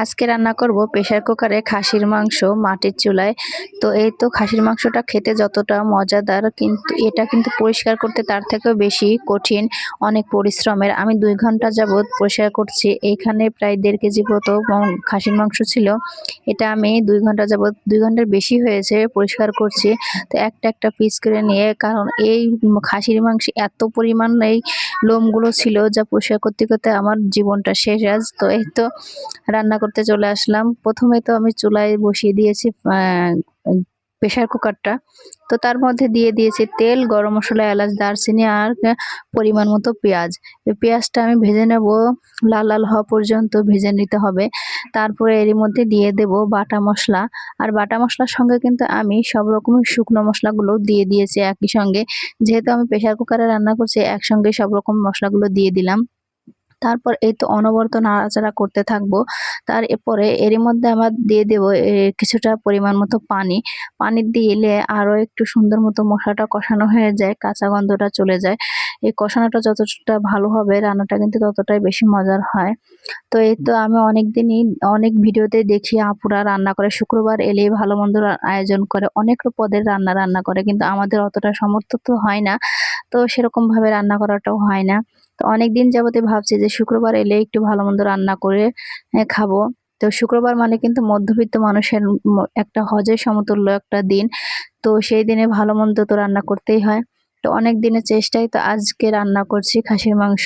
আজকে রান্না করব প্রেসার কুকারে খাসির মাংস মাটির চুলায়। তো এই তো খাসির মাংসটা খেতে যতটা মজাদার, কিন্তু এটা কিন্তু পরিষ্কার করতে তার থেকেও বেশি কঠিন, অনেক পরিশ্রমের। আমি 2 ঘন্টা যাবৎ পরিষ্কার করছি। এইখানে প্রায় 1.5 কেজি মতো খাসির মাংস ছিল। এটা আমি 2 ঘন্টা যাবৎ, 2 ঘন্টার বেশি হয়েছে পরিষ্কার করছি। তো একটা একটা পিস করে নিয়ে, কারণ এই খাসির মাংসে এত পরিমাণ এই লোমগুলো ছিল যা পরিষ্কার করতে করতে আমার জীবনটা শেষ আজ। তো এই তো রান্না করতে চলে আসলাম। ১ম এ তো আমি চুলায় বসিয়ে দিয়েছি প্রেসার কুকারটা। তো তার মধ্যে দিয়ে দিয়েছি তেল, গরম মসলা, এলাচ, দারচিনি আর পরিমাণ মতো পেঁয়াজ। এই পেঁয়াজটা আমি ভেজে নেব, লাল লাল হওয়া পর্যন্ত ভেজে নিতে হবে। তারপরে এরই মধ্যে দিয়ে দেব বাটা মসলা। আর বাটা মসলার সঙ্গে কিন্তু আমি সব রকমের শুকনো মসলাগুলো দিয়ে দিয়েছি একই সঙ্গে। যেহেতু আমি প্রেসার কুকারে রান্না করছি, একসঙ্গে সব রকম মসলাগুলো দিয়ে দিলাম। তারপর এই তো অনবরত নাড়াচাড়া করতে থাকবো। এরপরে এরই মধ্যে আমার দিয়ে দেব কিছুটা পরিমাণ মতো পানি। পানি দিলে আরো একটু সুন্দর মতো মশলাটা কষানো হয়ে যায়, কাঁচা গন্ধটা চলে যায়। এই কষানোটা যতটা ভালো হবে, রান্নাটা কিন্তু ততটাই বেশি মজার হয়। তো এই তো আমি অনেকদিনই অনেক ভিডিওতে দেখি আপুরা রান্না করে, শুক্রবার এলেই ভালো মন্দ আয়োজন করে, অনেক পদের রান্না করে, কিন্তু আমাদের অতটা সামর্থ্য তো হয় না। তো সেরকম ভাবে রান্না করাটাও হয় না। তো অনেকদিন যাবতই ভাবছি যে শুক্রবার এলে একটু ভালো মন্দ রান্না করে খাবো। তো শুক্রবার মানে কিন্তু মধ্যবিত্ত মানুষের একটা হজের সমতুল্য একটা দিন। তো সেই দিনে ভালো মন্দ তো রান্না করতেই হয়। তো অনেক দিনের চেষ্টায় তো আজকে রান্না করছি খাসির মাংস।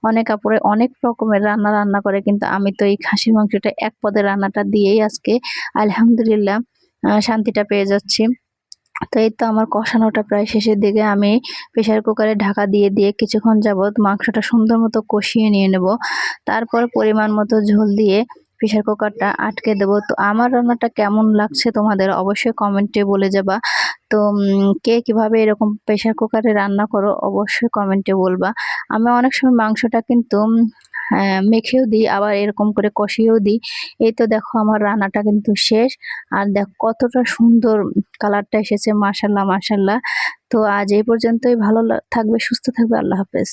অনেক আপুরা অনেক রকমের রান্না করে, কিন্তু আমি তো এই খাসির মাংসটা এক পদের রান্নাটা দিয়েই আজকে আলহামদুলিল্লাহ শান্তিটা পেয়ে যাচ্ছি। তো এই তো আমার কষানোটা প্রায় শেষের দিকে। আমি প্রেসার কুকারে ঢাকা দিয়ে কিছুক্ষণ যাবৎ মাংসটা সুন্দর মতো কষিয়ে নিয়ে নেব। তারপর পরিমাণ মতো ঝোল দিয়ে প্রেসার কুকারটা আটকে দেব। তো আমার রান্নাটা কেমন লাগছে তোমাদের অবশ্যই কমেন্টে বলে যাবা। তো কে কিভাবে এরকম প্রেসার কুকারে রান্না করো অবশ্যই কমেন্টে বলবা। আমি অনেক সময় মাংসটা কিন্তু মেখেও দিই, আবার এরকম করে কষিয়েও দিই। এই তো দেখো আমার রান্নাটা কিন্তু শেষ। আর দেখো কতটা সুন্দর কালারটা এসেছে, মাশাআল্লাহ মাশাআল্লাহ। তো আজ এই পর্যন্তই। ভালো থাকবে, সুস্থ থাকবে। আল্লাহ হাফেজ।